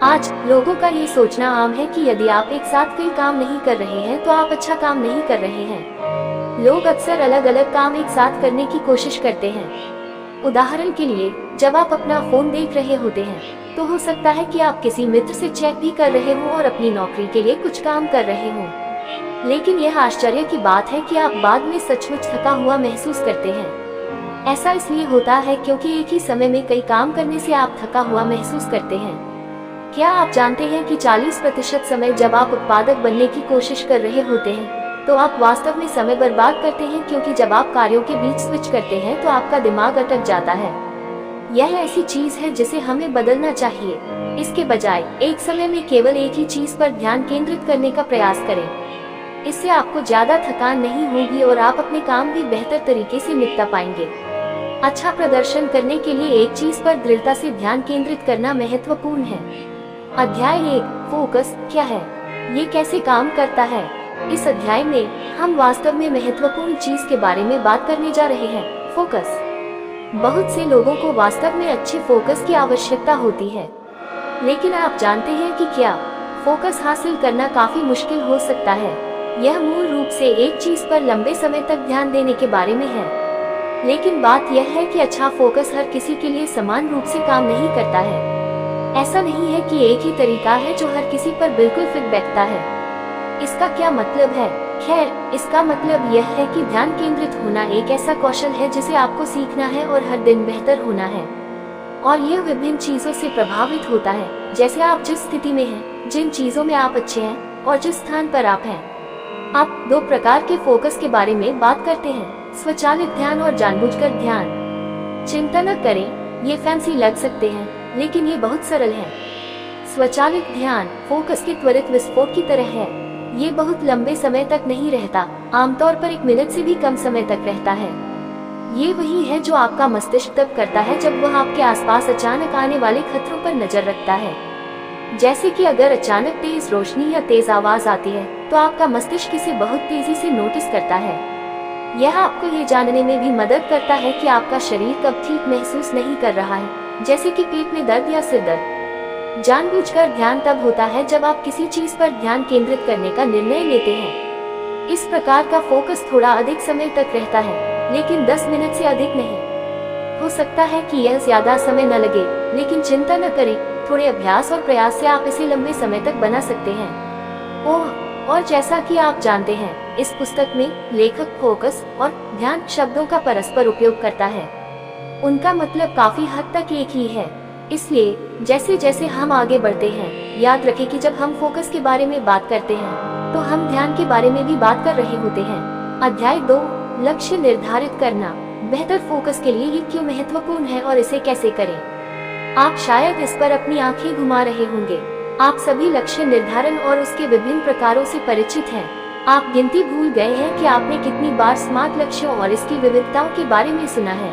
आज लोगों का ये सोचना आम है कि यदि आप एक साथ कई काम नहीं कर रहे हैं तो आप अच्छा काम नहीं कर रहे हैं। लोग अक्सर अलग अलग काम एक साथ करने की कोशिश करते हैं। उदाहरण के लिए, जब आप अपना फोन देख रहे होते हैं तो हो सकता है कि आप किसी मित्र से चैट भी कर रहे हो और अपनी नौकरी के लिए कुछ काम कर रहे हो। लेकिन यह आश्चर्य की बात है कि आप बाद में सचमुच थका हुआ महसूस करते हैं। ऐसा इसलिए होता है क्योंकि एक ही समय में कई काम करने से आप थका हुआ महसूस करते हैं। क्या आप जानते हैं कि 40% समय जब आप उत्पादक बनने की कोशिश कर रहे होते हैं तो आप वास्तव में समय बर्बाद करते हैं, क्योंकि जब आप कार्यों के बीच स्विच करते हैं तो आपका दिमाग अटक जाता है। यह ऐसी चीज है जिसे हमें बदलना चाहिए। इसके बजाय एक समय में केवल एक ही चीज पर ध्यान केंद्रित करने का प्रयास करें। इससे आपको ज्यादा थकान नहीं होगी और आप अपने काम भी बेहतर तरीके से निपटा पाएंगे। अच्छा प्रदर्शन करने के लिए एक चीज पर दृढ़ता से ध्यान केंद्रित करना महत्वपूर्ण है। अध्याय 1, फोकस क्या है, ये कैसे काम करता है। इस अध्याय में हम वास्तव में महत्वपूर्ण चीज के बारे में बात करने जा रहे हैं, फोकस। बहुत से लोगों को वास्तव में अच्छे फोकस की आवश्यकता होती है, लेकिन आप जानते हैं कि क्या फोकस हासिल करना काफी मुश्किल हो सकता है। यह मूल रूप से एक चीज पर लंबे समय तक ध्यान देने के बारे में है। लेकिन बात यह है कि अच्छा फोकस हर किसी के लिए समान रूप से काम नहीं करता है। ऐसा नहीं है कि एक ही तरीका है जो हर किसी पर बिल्कुल फिट बैठता है। इसका क्या मतलब है? खैर, इसका मतलब यह है कि ध्यान केंद्रित होना एक ऐसा कौशल है जिसे आपको सीखना है और हर दिन बेहतर होना है। और यह विभिन्न चीजों से प्रभावित होता है, जैसे आप जिस स्थिति में हैं, जिन चीजों में आप अच्छे हैं और जिस स्थान पर आप हैं। आप 2 प्रकार के फोकस के बारे में बात करते हैं, स्वचालित ध्यान और जानबूझकर ध्यान। चिंता न करें, ये फैंसी लग सकते हैं, लेकिन ये बहुत सरल है। स्वचालित ध्यान फोकस के त्वरित विस्फोट की तरह है। ये बहुत लंबे समय तक नहीं रहता, आमतौर पर 1 मिनट से भी कम समय तक रहता है। ये वही है जो आपका मस्तिष्क तब करता है जब वह आपके आसपास अचानक आने वाले खतरों पर नजर रखता है। जैसे कि अगर अचानक तेज रोशनी या तेज आवाज आती है तो आपका मस्तिष्क इसे बहुत तेजी से नोटिस करता है। यह आपको ये जानने में भी मदद करता है कि आपका शरीर कब ठीक महसूस नहीं कर रहा है, जैसे कि पेट में दर्द या सिर दर्द। जानबूझकर ध्यान तब होता है जब आप किसी चीज पर ध्यान केंद्रित करने का निर्णय लेते हैं। इस प्रकार का फोकस थोड़ा अधिक समय तक रहता है, लेकिन 10 मिनट से अधिक नहीं। हो सकता है कि यह ज्यादा समय न लगे, लेकिन चिंता न करें, थोड़े अभ्यास और प्रयास से आप इसे लंबे समय तक बना सकते हैं। और जैसा कि आप जानते हैं, इस पुस्तक में लेखक फोकस और ध्यान शब्दों का परस्पर उपयोग करता है। उनका मतलब काफी हद तक एक ही है। इसलिए जैसे जैसे हम आगे बढ़ते हैं, याद रखें कि जब हम फोकस के बारे में बात करते हैं तो हम ध्यान के बारे में भी बात कर रहे होते हैं। अध्याय 2, लक्ष्य निर्धारित करना। बेहतर फोकस के लिए ये क्यों महत्वपूर्ण है और इसे कैसे करें। आप शायद इस पर अपनी आंखें घुमा रहे होंगे। आप सभी लक्ष्य निर्धारण और उसके विभिन्न प्रकारों से परिचित हैं। आप गिनती भूल गए हैं कि आपने कितनी बार स्मार्ट लक्ष्यों और इसकी विविधताओं के बारे में सुना है।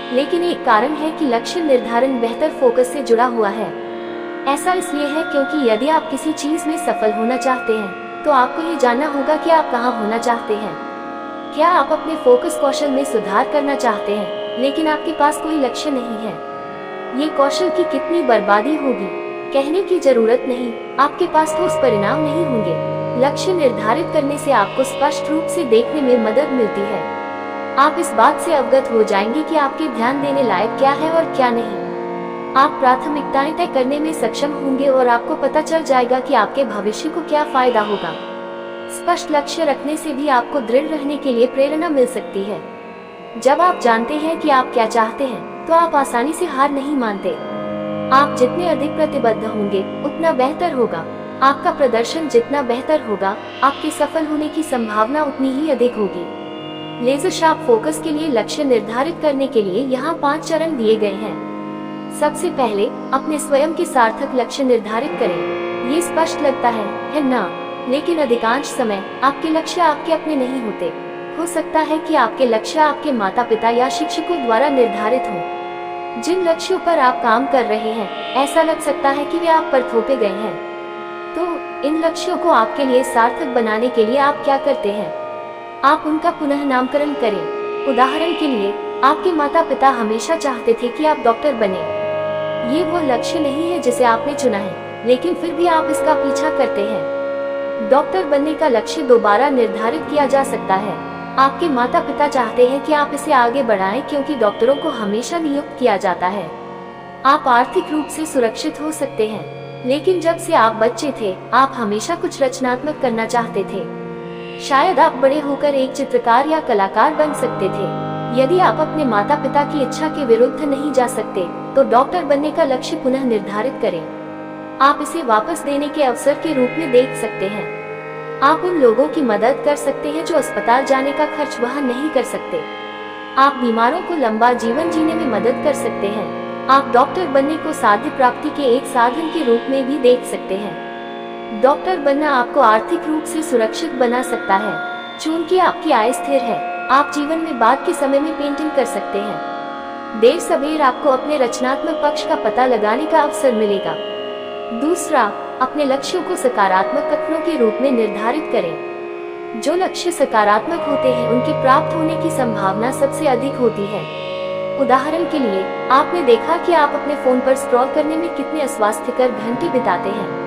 लेकिन एक कारण है कि लक्ष्य निर्धारण बेहतर फोकस से जुड़ा हुआ है। ऐसा इसलिए है क्योंकि यदि आप किसी चीज में सफल होना चाहते हैं तो आपको ये जानना होगा कि आप कहाँ होना चाहते हैं। क्या आप अपने फोकस कौशल में सुधार करना चाहते हैं, लेकिन आपके पास कोई लक्ष्य नहीं है? ये कौशल की कितनी बर्बादी होगी। कहने की जरूरत नहीं, आपके पास ठोस परिणाम नहीं होंगे। लक्ष्य निर्धारित करने से आपको स्पष्ट रूप से देखने में मदद मिलती है। आप इस बात से अवगत हो जाएंगे कि आपके ध्यान देने लायक क्या है और क्या नहीं। आप प्राथमिकताएं तय करने में सक्षम होंगे और आपको पता चल जाएगा कि आपके भविष्य को क्या फायदा होगा। स्पष्ट लक्ष्य रखने से भी आपको दृढ़ रहने के लिए प्रेरणा मिल सकती है। जब आप जानते हैं कि आप क्या चाहते हैं तो आप आसानी से हार नहीं मानते। आप जितने अधिक प्रतिबद्ध होंगे उतना बेहतर होगा। आपका प्रदर्शन जितना बेहतर होगा, आपके सफल होने की संभावना उतनी ही अधिक होगी। लेजर शार्प फोकस के लिए लक्ष्य निर्धारित करने के लिए यहाँ 5 चरण दिए गए हैं। सबसे पहले, अपने स्वयं के सार्थक लक्ष्य निर्धारित करें। ये स्पष्ट लगता है ना? लेकिन अधिकांश समय आपके लक्ष्य आपके अपने नहीं होते। हो सकता है कि आपके लक्ष्य आपके माता पिता या शिक्षकों द्वारा निर्धारित हों। जिन लक्ष्यों पर आप काम कर रहे हैं, ऐसा लग सकता है कि वे आप पर थोपे गए हैं। तो इन लक्ष्यों को आपके लिए सार्थक बनाने के लिए आप क्या करते हैं? आप उनका पुनः नामकरण करें। उदाहरण के लिए, आपके माता पिता हमेशा चाहते थे कि आप डॉक्टर बने। ये वो लक्ष्य नहीं है जिसे आपने चुना है, लेकिन फिर भी आप इसका पीछा करते हैं। डॉक्टर बनने का लक्ष्य दोबारा निर्धारित किया जा सकता है। आपके माता पिता चाहते हैं कि आप इसे आगे बढ़ाएं क्योंकि डॉक्टरों को हमेशा नियुक्त किया जाता है। आप आर्थिक रूप से सुरक्षित हो सकते हैं, लेकिन जब से आप बच्चे थे आप हमेशा कुछ रचनात्मक करना चाहते थे। शायद आप बड़े होकर एक चित्रकार या कलाकार बन सकते थे। यदि आप अपने माता पिता की इच्छा के विरुद्ध नहीं जा सकते तो डॉक्टर बनने का लक्ष्य पुनः निर्धारित करें। आप इसे वापस देने के अवसर के रूप में देख सकते हैं। आप उन लोगों की मदद कर सकते हैं जो अस्पताल जाने का खर्च वहन नहीं कर सकते। आप बीमारों को लंबा जीवन जीने में मदद कर सकते हैं। आप डॉक्टर बनने को साध्य प्राप्ति के एक साधन के रूप में भी देख सकते हैं। डॉक्टर बनना आपको आर्थिक रूप से सुरक्षित बना सकता है। चूंकि आपकी आय स्थिर है, आप जीवन में बाद के समय में पेंटिंग कर सकते हैं। देर सवेर आपको अपने रचनात्मक पक्ष का पता लगाने का अवसर मिलेगा। दूसरा, अपने लक्ष्यों को सकारात्मक कथनों के रूप में निर्धारित करें। जो लक्ष्य सकारात्मक होते हैं उनके प्राप्त होने की संभावना सबसे अधिक होती है। उदाहरण के लिए, आपने देखा कि आप अपने फोन पर स्क्रॉल करने में कितने अस्वास्थ्यकर घंटे बिताते हैं।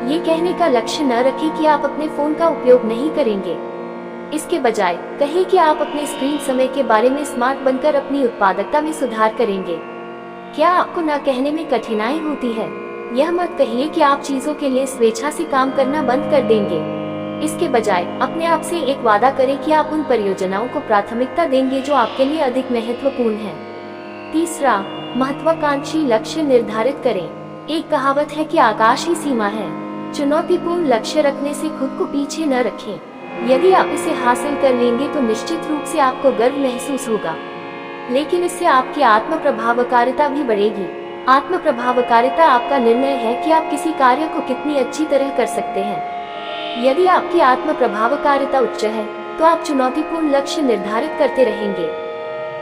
ये कहने का लक्ष्य न रखें कि आप अपने फोन का उपयोग नहीं करेंगे। इसके बजाय कहें कि आप अपने स्क्रीन समय के बारे में स्मार्ट बनकर अपनी उत्पादकता में सुधार करेंगे। क्या आपको न कहने में कठिनाई होती है? यह मत कहिए कि आप चीजों के लिए स्वेच्छा से काम करना बंद कर देंगे। इसके बजाय अपने आप से एक वादा करें कि आप उन परियोजनाओं को प्राथमिकता देंगे जो आपके लिए अधिक महत्वपूर्ण है। तीसरा, महत्वाकांक्षी लक्ष्य निर्धारित करें। एक कहावत है कि आकाश ही सीमा है। चुनौतीपूर्ण लक्ष्य रखने से खुद को पीछे न रखें। यदि आप इसे हासिल कर लेंगे तो निश्चित रूप से आपको गर्व महसूस होगा, लेकिन इससे आपकी आत्म प्रभावकारिता भी बढ़ेगी। आत्म प्रभावकारिता आपका निर्णय है कि आप किसी कार्य को कितनी अच्छी तरह कर सकते हैं। यदि आपकी आत्म प्रभावकारिता उच्च है तो आप चुनौतीपूर्ण लक्ष्य निर्धारित करते रहेंगे।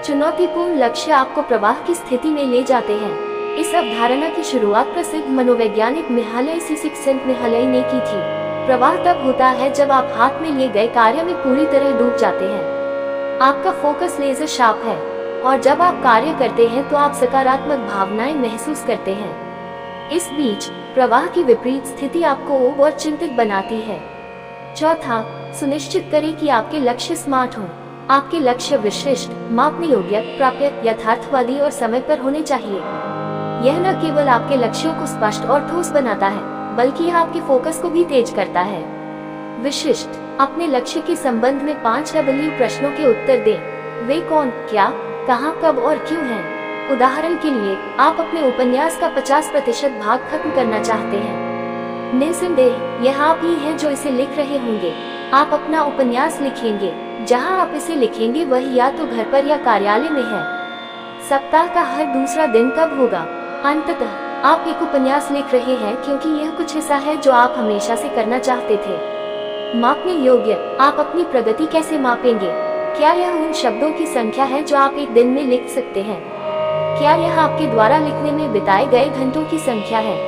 चुनौतीपूर्ण लक्ष्य आपको प्रवाह की स्थिति में ले जाते हैं। इस अवधारणा की शुरुआत प्रसिद्ध मनोवैज्ञानिक मिहाइल सिसिक्सेंटमिहाइल ने की थी। प्रवाह तब होता है जब आप हाथ में लिए गए कार्य में पूरी तरह डूब जाते हैं। आपका फोकस लेजर शार्प है और जब आप कार्य करते हैं तो आप सकारात्मक भावनाएं महसूस करते हैं। इस बीच प्रवाह की विपरीत स्थिति आपको ऊब और चिंतित बनाती है। चौथा, सुनिश्चित करें कि आपके लक्ष्य स्मार्ट हों। आपके लक्ष्य विशिष्ट, मापने योग्य, प्राप्य, यथार्थवादी और समय पर होने चाहिए। यह न केवल आपके लक्ष्यों को स्पष्ट और ठोस बनाता है, बल्कि यह आपके फोकस को भी तेज करता है। विशिष्ट, अपने लक्ष्य के संबंध में 5 W प्रश्नों के उत्तर दें। वे कौन, क्या, कहां, कब और क्यों हैं। उदाहरण के लिए, आप अपने उपन्यास का 50% भाग खत्म करना चाहते हैं। निस्संदेह यह आप ही हैं जो इसे लिख रहे होंगे। आप अपना उपन्यास लिखेंगे। जहां आप इसे लिखेंगे वह या तो घर पर या कार्यालय में है। सप्ताह का हर दूसरा दिन कब होगा। अंततः आप एक उपन्यास लिख रहे हैं क्योंकि यह कुछ ऐसा है जो आप हमेशा से करना चाहते थे। मापने योग्य, आप अपनी प्रगति कैसे मापेंगे। क्या यह उन शब्दों की संख्या है जो आप एक दिन में लिख सकते हैं? क्या यह आपके द्वारा लिखने में बिताए गए घंटों की संख्या है?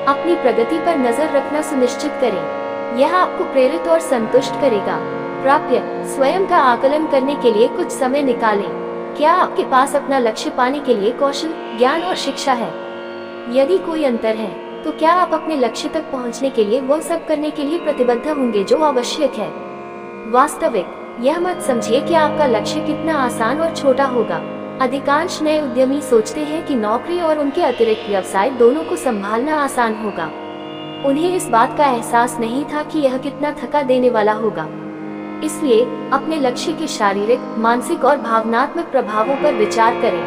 अपनी प्रगति पर नजर रखना सुनिश्चित करें। यह आपको प्रेरित और संतुष्ट करेगा। प्राप्य, स्वयं का आकलन करने के लिए कुछ समय निकालें। क्या आपके पास अपना लक्ष्य पाने के लिए कौशल, ज्ञान और शिक्षा है? यदि कोई अंतर है तो क्या आप अपने लक्ष्य तक पहुंचने के लिए वह सब करने के लिए प्रतिबद्ध होंगे जो आवश्यक है? वास्तविक, यह मत समझिए कि आपका लक्ष्य कितना आसान और छोटा होगा। अधिकांश नए उद्यमी सोचते हैं कि नौकरी और उनके अतिरिक्त व्यवसाय दोनों को संभालना आसान होगा। उन्हें इस बात का एहसास नहीं था कि यह कितना थका देने वाला होगा। इसलिए अपने लक्ष्य के शारीरिक, मानसिक और भावनात्मक प्रभावों पर विचार करें।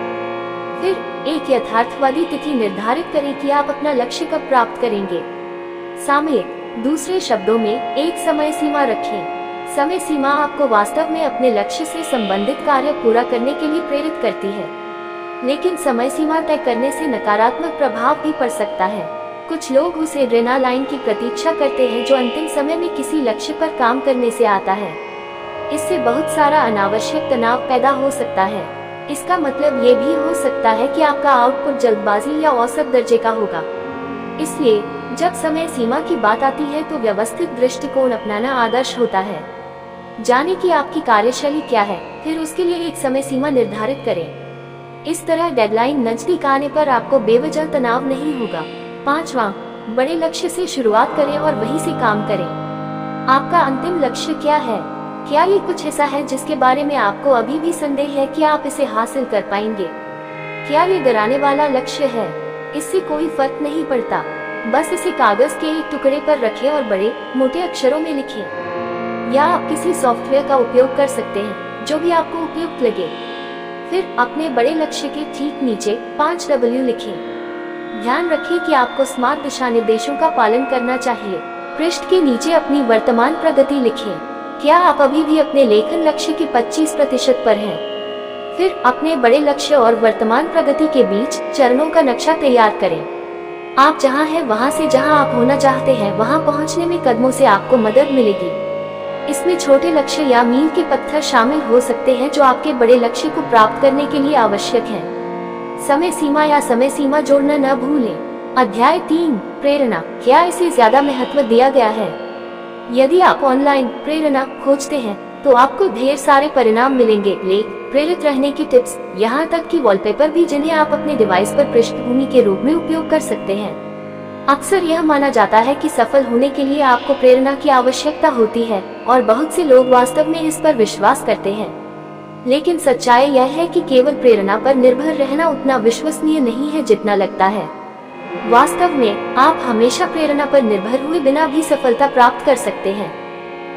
फिर एक यथार्थवादी तिथि निर्धारित करें कि आप अपना लक्ष्य कब प्राप्त करेंगे। सामयिक, दूसरे शब्दों में एक समय सीमा रखें। समय सीमा आपको वास्तव में अपने लक्ष्य से संबंधित कार्य पूरा करने के लिए प्रेरित करती है, लेकिन समय सीमा तय करने से नकारात्मक प्रभाव भी पड़ सकता है। कुछ लोग उस एड्रेनालाइन की प्रतीक्षा करते हैं जो अंतिम समय में किसी लक्ष्य पर काम करने से आता है। इससे बहुत सारा अनावश्यक तनाव पैदा हो सकता है। इसका मतलब ये भी हो सकता है कि आपका आउटपुट जल्दबाजी या औसत दर्जे का होगा। इसलिए जब समय सीमा की बात आती है तो व्यवस्थित दृष्टिकोण अपनाना आदर्श होता है। जाने कि आपकी कार्यशैली क्या है, फिर उसके लिए एक समय सीमा निर्धारित करें। इस तरह डेडलाइन नजदीक आने पर आपको बेवजह तनाव नहीं होगा। 5वां, बड़े लक्ष्य से शुरुआत करें और वहीं से काम करें। आपका अंतिम लक्ष्य क्या है? क्या ये कुछ ऐसा है जिसके बारे में आपको अभी भी संदेह है कि आप इसे हासिल कर पाएंगे? क्या ये डराने वाला लक्ष्य है? इससे कोई फर्क नहीं पड़ता, बस इसे कागज के एक टुकड़े पर रखें और बड़े मोटे अक्षरों में लिखें। या आप किसी सॉफ्टवेयर का उपयोग कर सकते हैं, जो भी आपको उपयुक्त लगे। फिर अपने बड़े लक्ष्य के ठीक नीचे 5W लिखें। ध्यान रखें कि आपको स्मार्ट दिशा निर्देशों का पालन करना चाहिए। पृष्ठ के नीचे अपनी वर्तमान प्रगति लिखें। क्या आप अभी भी अपने लेखन लक्ष्य के 25% पर हैं? फिर अपने बड़े लक्ष्य और वर्तमान प्रगति के बीच चरणों का नक्शा तैयार करें। आप जहां हैं वहां से जहां आप होना चाहते हैं वहां पहुंचने में कदमों से आपको मदद मिलेगी। इसमें छोटे लक्ष्य या मील के पत्थर शामिल हो सकते हैं जो आपके बड़े लक्ष्य को प्राप्त करने के लिए आवश्यक हैं। समय सीमा या समय सीमा जोड़ना न भूलें। अध्याय 3, प्रेरणा। क्या इसे ज्यादा महत्व दिया गया है? यदि आप ऑनलाइन प्रेरणा खोजते हैं तो आपको ढेर सारे परिणाम मिलेंगे, लेख, प्रेरित रहने की टिप्स, यहाँ तक कि वॉलपेपर भी जिन्हें आप अपने डिवाइस पर पृष्ठभूमि के रूप में उपयोग कर सकते हैं। अक्सर यह माना जाता है कि सफल होने के लिए आपको प्रेरणा की आवश्यकता होती है और बहुत से लोग वास्तव में इस पर विश्वास करते हैं। लेकिन सच्चाई यह है कि केवल प्रेरणा पर निर्भर रहना उतना विश्वसनीय नहीं है जितना लगता है। वास्तव में आप हमेशा प्रेरणा पर निर्भर हुए बिना भी सफलता प्राप्त कर सकते हैं।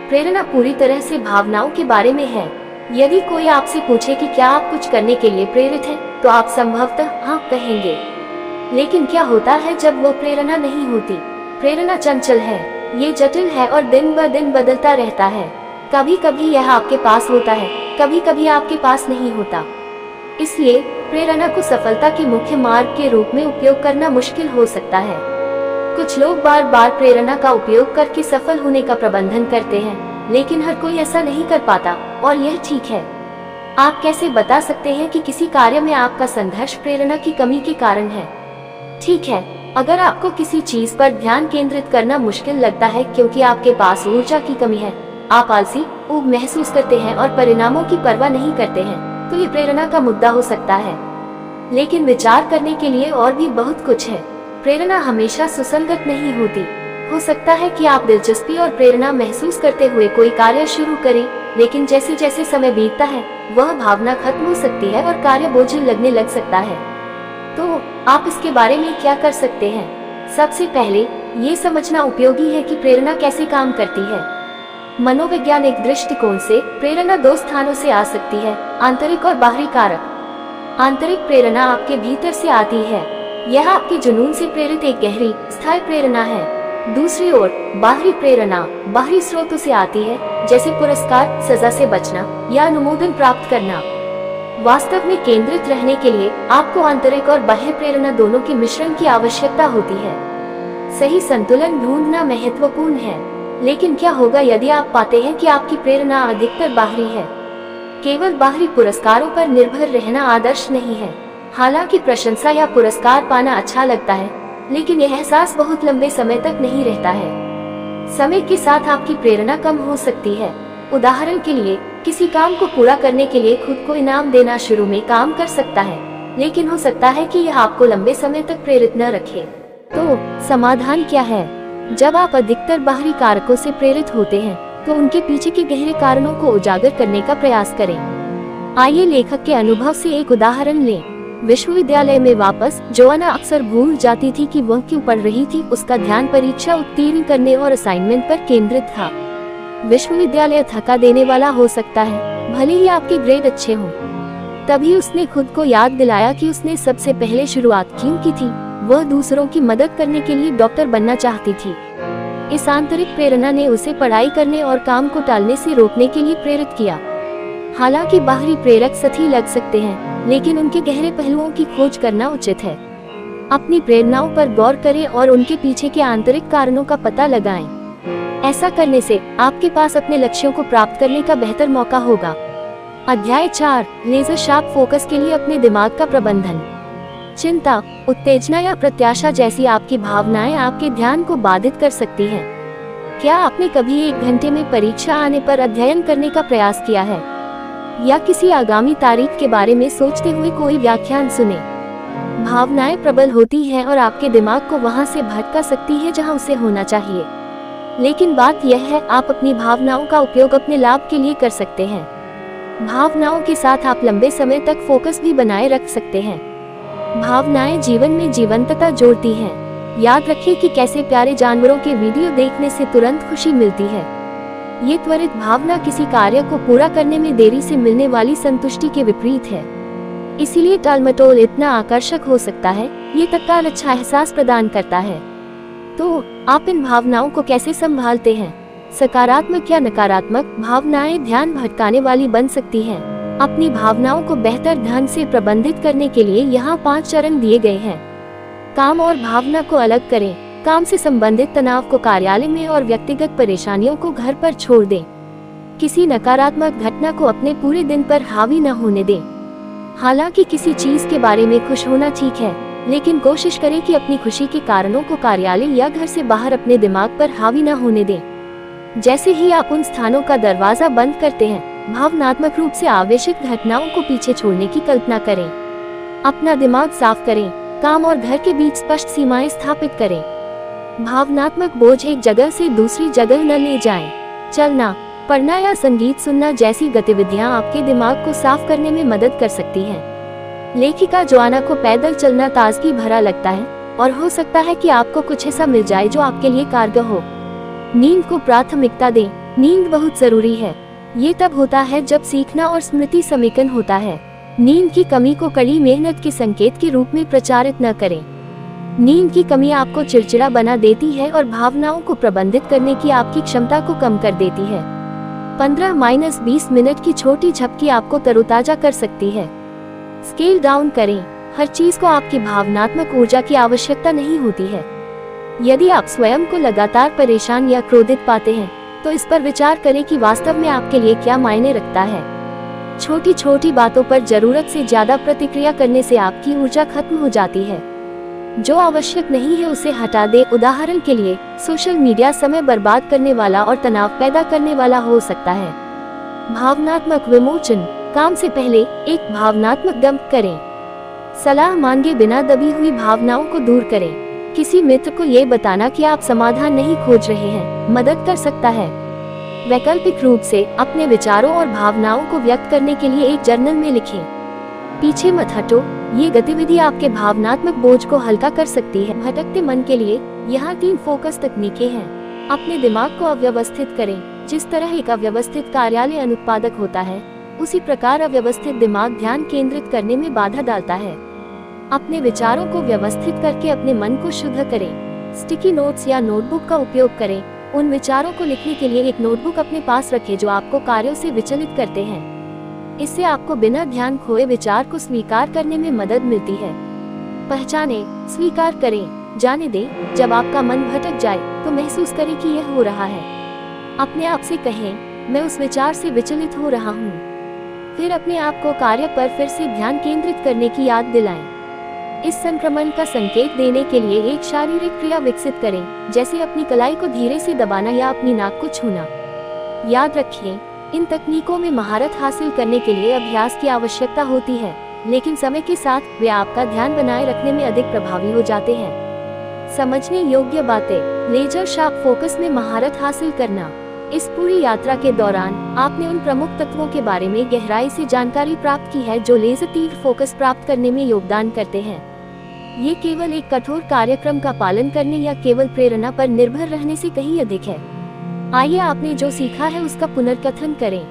प्रेरणा पूरी तरह से भावनाओं के बारे में है। यदि कोई आपसे पूछे कि क्या आप कुछ करने के लिए प्रेरित हैं, तो आप संभवतः हाँ कहेंगे। लेकिन क्या होता है जब वो प्रेरणा नहीं होती? प्रेरणा चंचल है, ये जटिल है और दिन ब दिन बदलता रहता है। कभी कभी यह आपके पास होता है, कभी कभी आपके पास नहीं होता। इसलिए प्रेरणा को सफलता के मुख्य मार्ग के रूप में उपयोग करना मुश्किल हो सकता है। कुछ लोग बार बार प्रेरणा का उपयोग करके सफल होने का प्रबंधन करते हैं, लेकिन हर कोई ऐसा नहीं कर पाता और यह ठीक है। आप कैसे बता सकते हैं कि किसी कार्य में आपका संघर्ष प्रेरणा की कमी के कारण है? ठीक है, अगर आपको किसी चीज पर ध्यान केंद्रित करना मुश्किल लगता है क्योंकि आपके पास ऊर्जा की कमी है, आप आलसी, ऊब महसूस करते हैं और परिणामों की परवाह नहीं करते हैं, तो ये प्रेरणा का मुद्दा हो सकता है। लेकिन विचार करने के लिए और भी बहुत कुछ है। प्रेरणा हमेशा सुसंगत नहीं होती। हो सकता है कि आप दिलचस्पी और प्रेरणा महसूस करते हुए कोई कार्य शुरू करें, लेकिन जैसे जैसे समय बीतता है वह भावना खत्म हो सकती है और कार्य बोझिल लगने लग सकता है। तो आप इसके बारे में क्या कर सकते हैं? सबसे पहले ये समझना उपयोगी है कि प्रेरणा कैसे काम करती है। मनोवैज्ञानिक दृष्टिकोण से प्रेरणा 2 स्थानों से आ सकती है, आंतरिक और बाहरी कारक। आंतरिक प्रेरणा आपके भीतर से आती है। यह आपके जुनून से प्रेरित एक गहरी, स्थायी प्रेरणा है। दूसरी ओर बाहरी प्रेरणा बाहरी स्रोतों से आती है, जैसे पुरस्कार, सजा से बचना या अनुमोदन प्राप्त करना। वास्तव में केंद्रित रहने के लिए आपको आंतरिक और बाह्य प्रेरणा दोनों के मिश्रण की आवश्यकता होती है। सही संतुलन ढूंढना महत्वपूर्ण है। लेकिन क्या होगा यदि आप पाते हैं कि आपकी प्रेरणा अधिकतर बाहरी है? केवल बाहरी पुरस्कारों पर निर्भर रहना आदर्श नहीं है। हालांकि प्रशंसा या पुरस्कार पाना अच्छा लगता है, लेकिन यह एहसास बहुत लंबे समय तक नहीं रहता है। समय के साथ आपकी प्रेरणा कम हो सकती है। उदाहरण के लिए, किसी काम को पूरा करने के लिए खुद को इनाम देना शुरू में काम कर सकता है, लेकिन हो सकता है कि यह आपको लंबे समय तक प्रेरित न रखे। तो समाधान क्या है? जब आप अधिकतर बाहरी कारकों से प्रेरित होते हैं, तो उनके पीछे के गहरे कारणों को उजागर करने का प्रयास करें। आइए लेखक के अनुभव से एक उदाहरण लें। विश्वविद्यालय में वापस जोआना अक्सर भूल जाती थी कि वह क्यों पढ़ रही थी। उसका ध्यान परीक्षा उत्तीर्ण करने और असाइनमेंट पर केंद्रित था। विश्वविद्यालय थका देने वाला हो सकता है, भले ही आपके ग्रेड अच्छे हों। तभी उसने खुद को याद दिलाया कि उसने सबसे पहले शुरुआत क्यों की थी। वह दूसरों की मदद करने के लिए डॉक्टर बनना चाहती थी। इस आंतरिक प्रेरणा ने उसे पढ़ाई करने और काम को टालने से रोकने के लिए प्रेरित किया। हालांकि बाहरी प्रेरक सही लग सकते हैं, लेकिन उनके गहरे पहलुओं की खोज करना उचित है। अपनी प्रेरणाओं पर गौर करें और उनके पीछे के आंतरिक कारणों का पता लगाएं। ऐसा करने से आपके पास अपने लक्ष्यों को प्राप्त करने का बेहतर मौका होगा। अध्याय 4, लेजर शार्प फोकस के लिए अपने दिमाग का प्रबंधन। चिंता, उत्तेजना या प्रत्याशा जैसी आपकी भावनाएं आपके ध्यान को बाधित कर सकती हैं। क्या आपने कभी 1 घंटे में परीक्षा आने पर अध्ययन करने का प्रयास किया है? या किसी आगामी तारीख के बारे में सोचते हुए कोई व्याख्यान सुने? भावनाएं प्रबल होती हैं और आपके दिमाग को वहां से भटका सकती है जहां उसे होना चाहिए। लेकिन बात यह है, आप अपनी भावनाओं का उपयोग अपने लाभ के लिए कर सकते हैं। भावनाओं के साथ आप लंबे समय तक फोकस भी बनाए रख सकते हैं। भावनाएं जीवन में जीवंतता जोड़ती हैं। याद रखिए कि कैसे प्यारे जानवरों के वीडियो देखने से तुरंत खुशी मिलती है। ये त्वरित भावना किसी कार्य को पूरा करने में देरी से मिलने वाली संतुष्टि के विपरीत है। इसीलिए टालमटोल इतना आकर्षक हो सकता है। ये तत्काल अच्छा एहसास प्रदान करता है। तो आप इन भावनाओं को कैसे संभालते हैं? सकारात्मक या नकारात्मक भावनाएं ध्यान भटकाने वाली बन सकती हैं। अपनी भावनाओं को बेहतर ढंग से प्रबंधित करने के लिए यहाँ 5 चरण दिए गए हैं। काम और भावना को अलग करें। काम से संबंधित तनाव को कार्यालय में और व्यक्तिगत परेशानियों को घर पर छोड़ दें। किसी नकारात्मक घटना को अपने पूरे दिन पर हावी न होने दें। हालांकि किसी चीज के बारे में खुश होना ठीक है, लेकिन कोशिश करें कि अपनी खुशी के कारणों को कार्यालय या घर से बाहर अपने दिमाग पर हावी न होने दें। जैसे ही आप उन स्थानों का दरवाजा बंद करते हैं, भावनात्मक रूप से आवेशित घटनाओं को पीछे छोड़ने की कल्पना करें। अपना दिमाग साफ करें। काम और घर के बीच स्पष्ट सीमाएं स्थापित करें। भावनात्मक बोझ एक जगह से दूसरी जगह न ले जाएं। चलना, पढ़ना या संगीत सुनना जैसी गतिविधियां आपके दिमाग को साफ करने में मदद कर सकती हैं। लेखिका जोआना को पैदल चलना ताजगी भरा लगता है और हो सकता है कि आपको कुछ ऐसा मिल जाए जो आपके लिए कारगर हो। नींद को प्राथमिकता दें। नींद बहुत जरूरी है। ये तब होता है जब सीखना और स्मृति समेकन होता है। नींद की कमी को कड़ी मेहनत के संकेत के रूप में प्रचारित न करें। नींद की कमी आपको चिड़चिड़ा बना देती है और भावनाओं को प्रबंधित करने की आपकी क्षमता को कम कर देती है। 15-20 मिनट की छोटी झपकी आपको तरोताजा कर सकती है। स्केल डाउन करें। हर चीज को आपकी भावनात्मक ऊर्जा की आवश्यकता नहीं होती है। यदि आप स्वयं को लगातार परेशान या क्रोधित पाते हैं, तो इस पर विचार करें कि वास्तव में आपके लिए क्या मायने रखता है। छोटी छोटी बातों पर जरूरत से ज्यादा प्रतिक्रिया करने से आपकी ऊर्जा खत्म हो जाती है। जो आवश्यक नहीं है उसे हटा दे। उदाहरण के लिए, सोशल मीडिया समय बर्बाद करने वाला और तनाव पैदा करने वाला हो सकता है। भावनात्मक विमोचन। काम से पहले एक भावनात्मक डंप करें। सलाह मांगे बिना दबी हुई भावनाओं को दूर करें। किसी मित्र को ये बताना कि आप समाधान नहीं खोज रहे हैं मदद कर सकता है। वैकल्पिक रूप से अपने विचारों और भावनाओं को व्यक्त करने के लिए एक जर्नल में लिखें। पीछे मत हटो। ये गतिविधि आपके भावनात्मक बोझ को हल्का कर सकती है। भटकते मन के लिए यहाँ 3 फोकस तकनीकें हैं। अपने दिमाग को अव्यवस्थित करें। जिस तरह एक अव्यवस्थित कार्यालय अनुत्पादक होता है, उसी प्रकार अव्यवस्थित दिमाग ध्यान केंद्रित करने में बाधा डालता है। अपने विचारों को व्यवस्थित करके अपने मन को शुद्ध करें। स्टिकी नोट्स या नोटबुक का उपयोग करें। उन विचारों को लिखने के लिए एक नोटबुक अपने पास रखें जो आपको कार्यों से विचलित करते हैं। इससे आपको बिना ध्यान खोए विचार को स्वीकार करने में मदद मिलती है। पहचानें, स्वीकार करें। जाने दें। जब आपका मन भटक जाए तो महसूस करें कि यह हो रहा है। अपने आप से कहें, मैं उस विचार से विचलित हो रहा हूँ। फिर अपने आप को कार्य पर फिर से ध्यान केंद्रित करने की याद दिलाएं। इस संक्रमण का संकेत देने के लिए एक शारीरिक क्रिया विकसित करें, जैसे अपनी कलाई को धीरे से दबाना या अपनी नाक को छूना। याद रखिए, इन तकनीकों में महारत हासिल करने के लिए अभ्यास की आवश्यकता होती है, लेकिन समय के साथ वे आपका ध्यान बनाए रखने में अधिक प्रभावी हो जाते हैं। समझने योग्य बातें। लेजर शार्प फोकस में महारत हासिल करना। इस पूरी यात्रा के दौरान आपने उन प्रमुख तत्वों के बारे में गहराई से जानकारी प्राप्त की है जो लेजर तीव्र फोकस प्राप्त करने में योगदान करते हैं। ये केवल एक कठोर कार्यक्रम का पालन करने या केवल प्रेरणा पर निर्भर रहने से कहीं अधिक है। आइए आपने जो सीखा है उसका पुनर्कथन करें।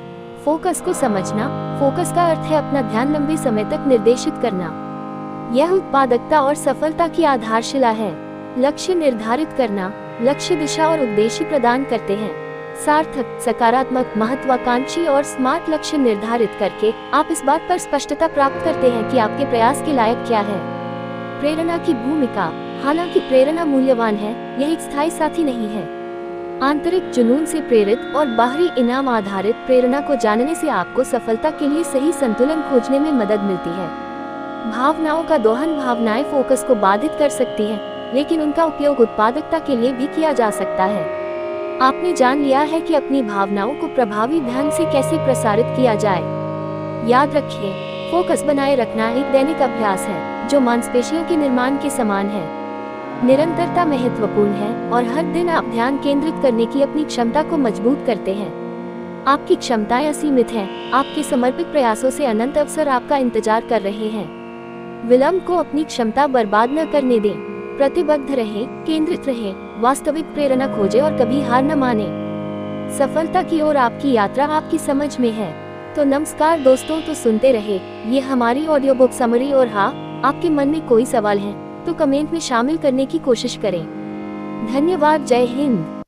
फोकस को समझना। फोकस का अर्थ है अपना ध्यान लंबे समय तक निर्देशित करना। यह उत्पादकता और सफलता की आधारशिला है। लक्ष्य निर्धारित करना। लक्ष्य दिशा और उद्देश्य प्रदान करते हैं। सार्थक, सकारात्मक, महत्वाकांक्षी और स्मार्ट लक्ष्य निर्धारित करके आप इस बात पर स्पष्टता प्राप्त करते हैं कि आपके प्रयास के लायक क्या है। प्रेरणा की भूमिका। हालांकि प्रेरणा मूल्यवान है, यह एक स्थायी साथी नहीं है। आंतरिक जुनून से प्रेरित और बाहरी इनाम आधारित प्रेरणा को जानने से आपको सफलता के लिए सही संतुलन खोजने में मदद मिलती है। भावनाओं का दोहन। भावनाएं फोकस को बाधित कर सकती हैं, लेकिन उनका उपयोग उत्पादकता के लिए भी किया जा सकता है। आपने जान लिया है कि अपनी भावनाओं को प्रभावी ढंग से कैसे प्रसारित किया जाए। याद रखिए, फोकस बनाए रखना एक दैनिक अभ्यास है। जो मांसपेशियों के निर्माण के समान है। निरंतरता महत्वपूर्ण है और हर दिन आप ध्यान केंद्रित करने की अपनी क्षमता को मजबूत करते हैं। आपकी क्षमताएं असीमित हैं, आपके समर्पित प्रयासों से अनंत अवसर आपका इंतजार कर रहे हैं। विलंब को अपनी क्षमता बर्बाद न करने दें। प्रतिबद्ध रहें, केंद्रित रहें, वास्तविक प्रेरणा खोजें और कभी हार न माने। सफलता की ओर आपकी यात्रा आपकी समझ में है। तो नमस्कार दोस्तों, तो सुनते रहे ये हमारी ऑडियो बुक समरी, और हाँ, आपके मन में कोई सवाल है तो कमेंट में शामिल करने की कोशिश करें। धन्यवाद। जय हिंद।